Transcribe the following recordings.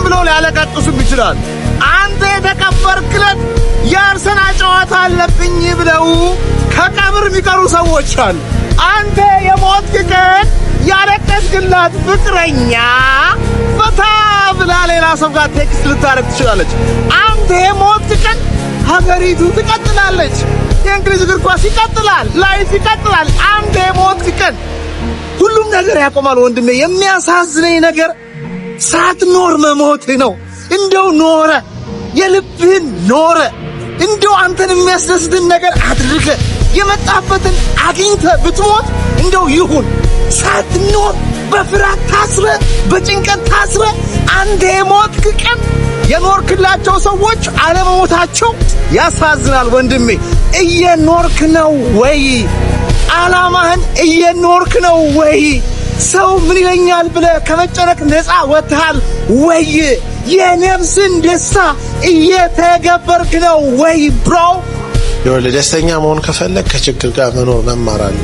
ብለው ሊያለቃቅሱም ይችላል። አንተ የተቀበርክለት የአርሰናል ጨዋታ አለብኝ ብለው ከቀብር የሚቀሩ ሰዎች አሉ። አንተ የሞት ቀን ያለቀስክላት ፍቅረኛ ፈታ ብላ ሌላ ሰው ጋር ቴክስት ልታረግ ትችላለች። አንተ የሞት ቀን ሀገሪቱ ትቀጥላለች። የእንግሊዝ እግር ኳስ ይቀጥላል፣ ላይፍ ይቀጥላል። አንተ የሞት ቀን ሁሉም ነገር ያቆማል። ወንድሜ የሚያሳዝነኝ ነገር ሳትኖር መሞት ነው። እንደው ኖረ የልብህን ኖረ እንደው አንተን የሚያስደስትን ነገር አድርገ የመጣበትን አግኝተ ብትሞት እንደው ይሁን። ሳትኖር በፍርሃት ታስረ በጭንቀት ታስረ አንተ የሞትክ ቀን የኖርክላቸው ሰዎች አለመሞታቸው ያሳዝናል። ወንድሜ እየኖርክ ነው ወይ? ዓላማህን እየኖርክ ነው ወይ? ሰው ምን ይለኛል ብለህ ከመጨነቅ ነፃ ወጥተሃል ወይ? የነፍስን ደስታ እየተገበርክ ነው ወይ ብሮ? ደስተኛ መሆን ከፈለግ ከችግር ጋር መኖር መማር አለ።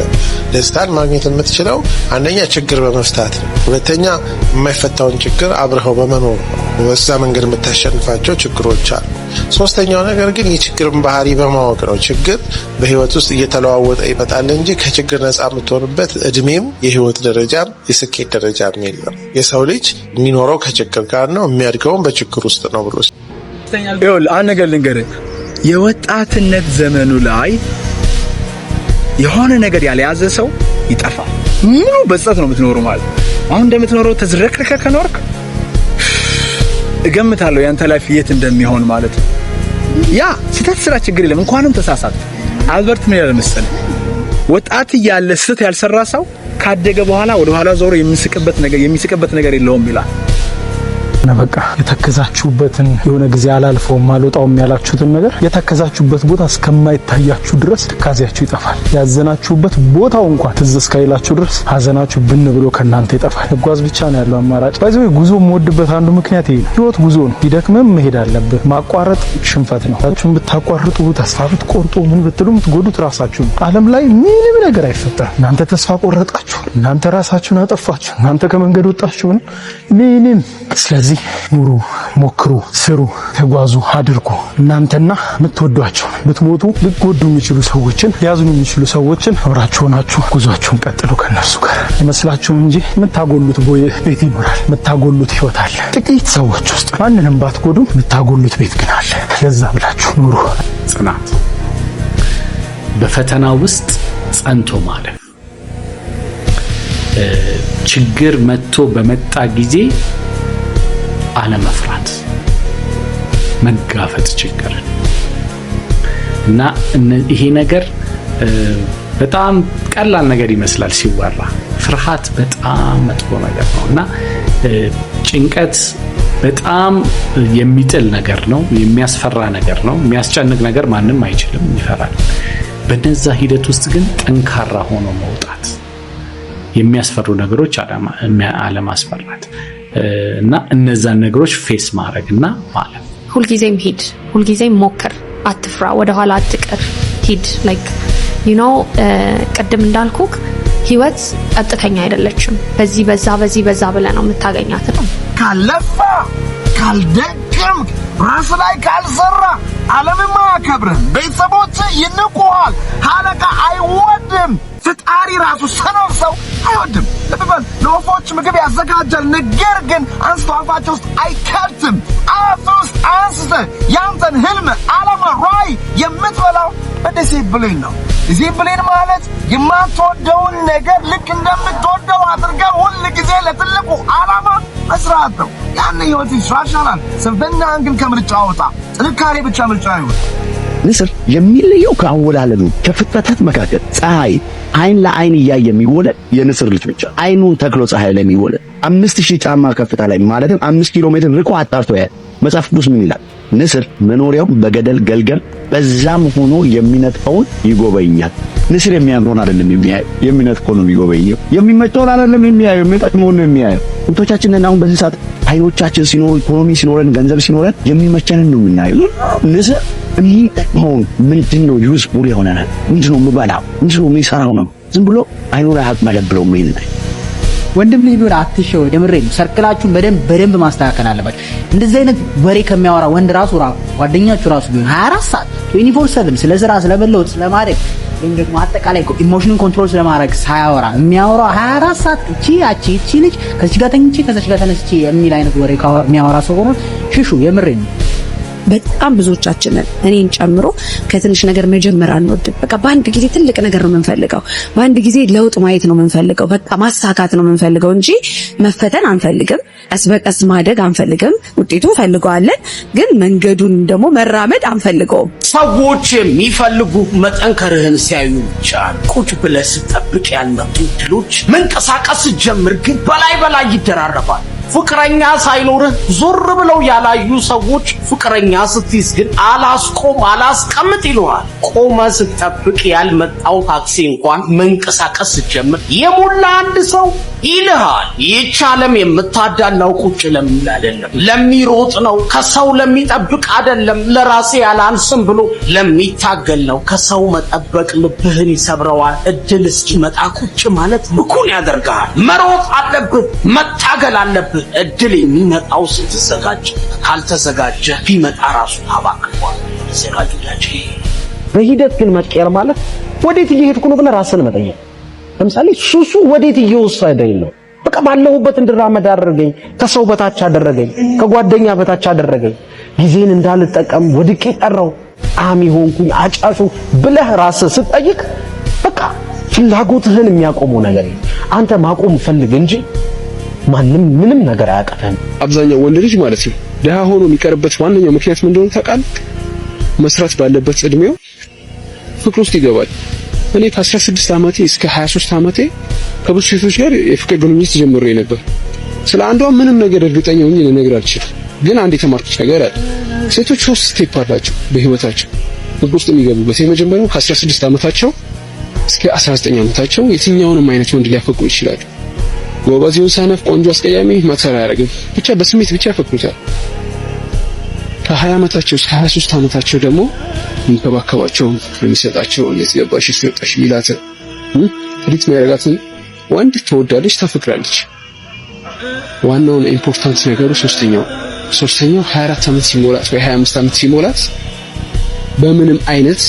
ደስታን ማግኘት የምትችለው አንደኛ ችግር በመፍታት ነው። ሁለተኛ የማይፈታውን ችግር አብረኸው በመኖር ነው። በዛ መንገድ የምታሸንፋቸው ችግሮች አሉ። ሶስተኛው ነገር ግን የችግርን ባህሪ በማወቅ ነው። ችግር በህይወት ውስጥ እየተለዋወጠ ይመጣል እንጂ ከችግር ነፃ የምትሆንበት እድሜም የህይወት ደረጃም የስኬት ደረጃም የለም። የሰው ልጅ የሚኖረው ከችግር ጋር ነው፣ የሚያድገውም በችግር ውስጥ ነው ብሎ አንድ ነገር ልንገርህ። የወጣትነት ዘመኑ ላይ የሆነ ነገር ያልያዘ ሰው ይጠፋል። ምኑ በጸት ነው የምትኖረው ማለት አሁን እንደምትኖረው ተዝረክርከ ከኖርክ እገምታለሁ ያንተ ላይፍ የት እንደሚሆን ማለት ነው። ያ ስህተት ስራ ችግር የለም እንኳንም ተሳሳት። አልበርት ምን ያለ መሰለህ ወጣት ያለ ስህተት ያልሰራ ሰው ካደገ በኋላ ወደ ኋላ ዞሮ የሚስቅበት ነገር የለውም ይላል። በቃ የተከዛችሁበትን የሆነ ጊዜ አላልፈውም አልወጣውም ያላችሁትን ነገር የተከዛችሁበት ቦታ እስከማይታያችሁ ድረስ ትካዚያችሁ ይጠፋል። ያዘናችሁበት ቦታው እንኳን ትዝ እስካይላችሁ ድረስ ሀዘናችሁ ብን ብሎ ከናንተ ይጠፋል። መጓዝ ብቻ ነው ያለው አማራጭ። ባይዘው ጉዞ የምወድበት አንዱ ምክንያት ይሄ ነው። ህይወት ጉዞ ነው። ቢደክምም መሄድ አለብህ። ማቋረጥ ሽንፈት ነው። ታችሁን ብታቋርጡ ተስፋ ብትቆርጡ ምን ብትሉ የምትጎዱት ራሳችሁ ነው። ዓለም ላይ ምንም ነገር አይፈጠርም። እናንተ ተስፋ ቆረጣችሁ፣ እናንተ ራሳችሁን አጠፋችሁ፣ እናንተ ከመንገድ ወጣችሁ ምንም። ስለዚህ ኑሩ፣ ሞክሩ፣ ስሩ፣ ተጓዙ፣ አድርጉ። እናንተና የምትወዷቸው ብትሞቱ ሊጎዱ የሚችሉ ሰዎችን ሊያዝኑ የሚችሉ ሰዎችን አብራችሁ ናችሁ ጉዟችሁን ቀጥሉ ከነሱ ጋር። አይመስላችሁም እንጂ የምታጎሉት ቤት ይኖራል፣ የምታጎሉት ህይወት አለ። ጥቂት ሰዎች ውስጥ ማንንም ባትጎዱ የምታጎሉት ቤት ግን አለ። ለዛ ብላችሁ ኑሩ። ጽናት፣ በፈተና ውስጥ ጸንቶ ማለፍ፣ ችግር መጥቶ በመጣ ጊዜ አለመፍራት፣ መጋፈጥ ችግርን እና ይሄ ነገር በጣም ቀላል ነገር ይመስላል ሲወራ። ፍርሃት በጣም መጥፎ ነገር ነውና ጭንቀት በጣም የሚጥል ነገር ነው፣ የሚያስፈራ ነገር ነው። የሚያስጨንቅ ነገር ማንም አይችልም፣ ይፈራል። በነዛ ሂደት ውስጥ ግን ጠንካራ ሆኖ መውጣት፣ የሚያስፈሩ ነገሮች አለማስፈራት እና እነዛን ነገሮች ፌስ ማድረግና ማለት ሁልጊዜም ሂድ፣ ሁልጊዜም ሞክር፣ አትፍራ፣ ወደ ኋላ አትቀር፣ ሂድ። ላይክ ዩ ኖ ቀደም እንዳልኩክ ህይወት ቀጥተኛ አይደለችም። በዚህ በዛ ብለህ ነው የምታገኛት ነው። ካለፋ ካልደከም ራስ ላይ ካልሰራ ዓለምማ አያከብርህም። ቤተሰቦች ይንቁሃል። አለቃ አይወድም። ፈጣሪ ራሱ ሰው አይወድም። ለምን ለወፎች ምግብ ያዘጋጃል፣ ነገር ግን አንስቶ አፋቸው ውስጥ አይከትም። አፍ ውስጥ አንስተህ ያንተን ህልም፣ ዓላማ፣ ራዕይ የምትበላው በዲሲፕሊን ነው። ዲሲፕሊን ማለት የማትወደውን ነገር ልክ እንደምትወደው አድርገህ ሁል ጊዜ ለትልቁ ዓላማ መስራት ነው። ያን ህይወት ይሻሻላል። ስንፍናን ግን ከምርጫ አውጣ። ጥንካሬ ብቻ ምርጫ ይሁን። ንስር የሚለየው ከአወላለዱ ከፍጥረታት መካከል ፀሐይ አይን ለአይን እያየ የሚወለድ የንስር ልጅ ብቻ። አይኑን ተክሎ ፀሐይ ላይ የሚወለድ 5000 ጫማ ከፍታ ላይ ማለትም 5 ኪሎ ሜትር ርቆ አጣርቶ ያያል። መጽሐፍ ቅዱስ ምን ይላል? ንስር መኖሪያው በገደል ገልገል በዛም ሆኖ የሚነጥፈውን ይጎበኛል። ንስር የሚያምረውን አይደለም የሚያየው፣ የሚነጥፈውን ነው የሚጎበኘው። የሚመቸውን አይደለም የሚያየው፣ የሚጠቅመውን ነው የሚያየው። እንቶቻችንን አሁን በዚህ ሰዓት አይኖቻችን ሲኖሩ፣ ኢኮኖሚ ሲኖረን፣ ገንዘብ ሲኖረን የሚመቸንን ነው የምናየው። ንስር የሚጠቅመውን ምንድነው ዩዝፉል የሆነ ምንድነው የምበላው፣ ምንድነው የሚሰራው ነው። ዝም ብሎ አይኑ ላይ አቅመለብለው ምን ወንድም ልጅ ቢሆን አትሸው። የምሬን ሰርክላችሁን በደንብ ማስተካከል አለባችሁ። እንደዚህ አይነት ወሬ ከሚያወራ ወንድ ራሱ ጓደኛችሁ ራሱ ቢሆን 24 ሰዓት 24/7 ስለ ስራ ስለበለውት ስለማድረግ ወይም ደግሞ አጠቃላይ ኢሞሽንን ኮንትሮል ስለማድረግ ሳያወራ የሚያወራው 24 ሰዓት እቺ ልጅ ከዚህ ጋር ተኝቼ ከዛች ጋር ተነስቼ የሚል አይነት ወሬ የሚያወራ ሰው ሆኖ ሽሹ። የምሬን በጣም ብዙዎቻችንን እኔን ጨምሮ ከትንሽ ነገር መጀመር አንወድም። በቃ በአንድ ጊዜ ትልቅ ነገር ነው የምንፈልገው። በአንድ ጊዜ ለውጥ ማየት ነው የምንፈልገው። በቃ ማሳካት ነው የምንፈልገው እንጂ መፈተን አንፈልግም። ቀስ በቀስ ማደግ አንፈልግም። ውጤቱን ፈልገዋለን፣ ግን መንገዱን ደግሞ መራመድ አንፈልገውም። ሰዎች የሚፈልጉ መጠንከርህን ሲያዩ ብቻ ቁጭ ብለህ ስትጠብቅ ያልመጡ ድሎች መንቀሳቀስ ጀምር፣ ግን በላይ ይደራረባል። ፍቅረኛ ሳይኖርህ ዞር ብለው ያላዩ ሰዎች ፍቅረኛ ስትይዝ ግን አላስቀምጥ ይሉሃል። ቆመ ስትጠብቅ ያልመጣው ታክሲ እንኳን መንቀሳቀስ ጀምር የሞላ አንድ ሰው ይልሃል። ይህች ዓለም የምታዳላው ቁጭ ለሚል አይደለም፣ ለሚሮጥ ነው። ከሰው ለሚጠብቅ አይደለም፣ ለራሴ ያላንስም ብሎ ለሚታገል ነው። ከሰው መጠበቅ ልብህን ይሰብረዋል። እድል እስኪመጣ ቁጭ ማለት ብኩን ያደርጋል። መሮጥ አለብህ፣ መታገል አለብህ። እድል የሚመጣው ስትዘጋጅ፣ ካልተዘጋጀ ቢመጣ ራሱ ታባክኗል። ተዘጋጁላችሁ። በሂደት ግን መቀየር ማለት ወዴት እየሄድኩ ነው ብለህ ራስህን መጠየቅ። ለምሳሌ ሱሱ ወዴት እየወሰደኝ ነው? በቃ ባለሁበት እንድራመድ አደረገኝ፣ ከሰው በታች አደረገኝ፣ ከጓደኛ በታች አደረገኝ፣ ጊዜን እንዳልጠቀም ወድቄ ቀረው፣ አሚ ሆንኩኝ፣ አጫሹ ብለህ ራስህ ስትጠይቅ በቃ ፍላጎትህን የሚያቆመው ነገር አንተ ማቆም ፈልግ እንጂ ማንም ምንም ነገር አያቀፈም። አብዛኛው ወንድ ልጅ ማለት ነው ደሃ ሆኖ የሚቀርበት ዋነኛው ምክንያት ምን እንደሆነ ታውቃለህ? መስራት ባለበት እድሜው ፍቅር ውስጥ ይገባል። እኔ ከ16 ዓመቴ እስከ 23 ዓመቴ ከብዙ ሴቶች ጋር የፍቅር ግንኙነት ጀምሬ ነበር። ስለ አንዷ ምንም ነገር እርግጠኛ ሆኜ ልነግር አልችልም። ግን አንድ የተማርኩት ነገር አለ። ሴቶች 3 ስቴፕ አላቸው በህይወታቸው ፍቅር ውስጥ የሚገቡበት። የመጀመሪያው ከ16 ዓመታቸው እስከ 19 ዓመታቸው የትኛውንም አይነት ወንድ ሊያፈቅሩ ይችላሉ። ጎበዚውን ሰነፍ፣ ቆንጆ፣ አስቀያሚ ማተር አያደርግም። ብቻ በስሜት ብቻ ያፈቅሩታል። ከ20 ዓመታቸው እስከ 23 ዓመታቸው ደግሞ የሚንከባከባቸው የሚሰጣቸው የትገባሽ ይሰጣሽ ሚላት ፍሪት የሚያደርጋትን ወንድ ትወዳለች፣ ታፈቅራለች። ዋናውን ኢምፖርታንት ነገሩ ሶስተኛው 24 ዓመት ሲሞላት ወይ 25 ዓመት ሲሞላት በምንም አይነት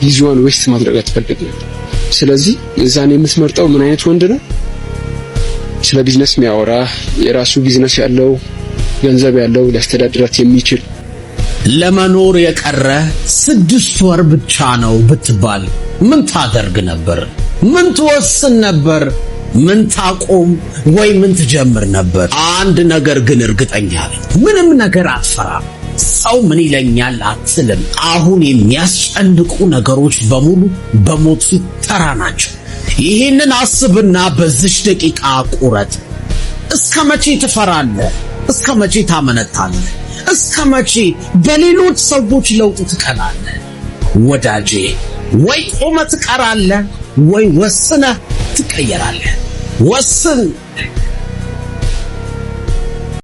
ጊዜዋን ዌስት ማድረግ አትፈልግም። ስለዚህ የዛኔ የምትመርጠው ምን አይነት ወንድ ነው? ስለ ቢዝነስ የሚያወራ የራሱ ቢዝነስ ያለው ገንዘብ ያለው ሊያስተዳድራት የሚችል። ለመኖር የቀረ 6 ወር ብቻ ነው ብትባል ምን ታደርግ ነበር? ምን ትወስን ነበር? ምን ታቆም ወይ ምን ትጀምር ነበር? አንድ ነገር ግን እርግጠኛ ነኝ፣ ምንም ነገር አትፈራም። ሰው ምን ይለኛል አትልም። አሁን የሚያስጨንቁ ነገሮች በሙሉ በሞት ተራ ናቸው። ይህንን አስብና በዚህ ደቂቃ ቁረጥ። እስከ መቼ ትፈራለህ? እስከ መቼ ታመነታለህ? እስከ መቼ በሌሎች ሰዎች ለውጥ ትቀናለህ? ወዳጄ ወይ ቆመህ ትቀራለህ ወይ ወስነህ ትቀየራለህ። ወስን።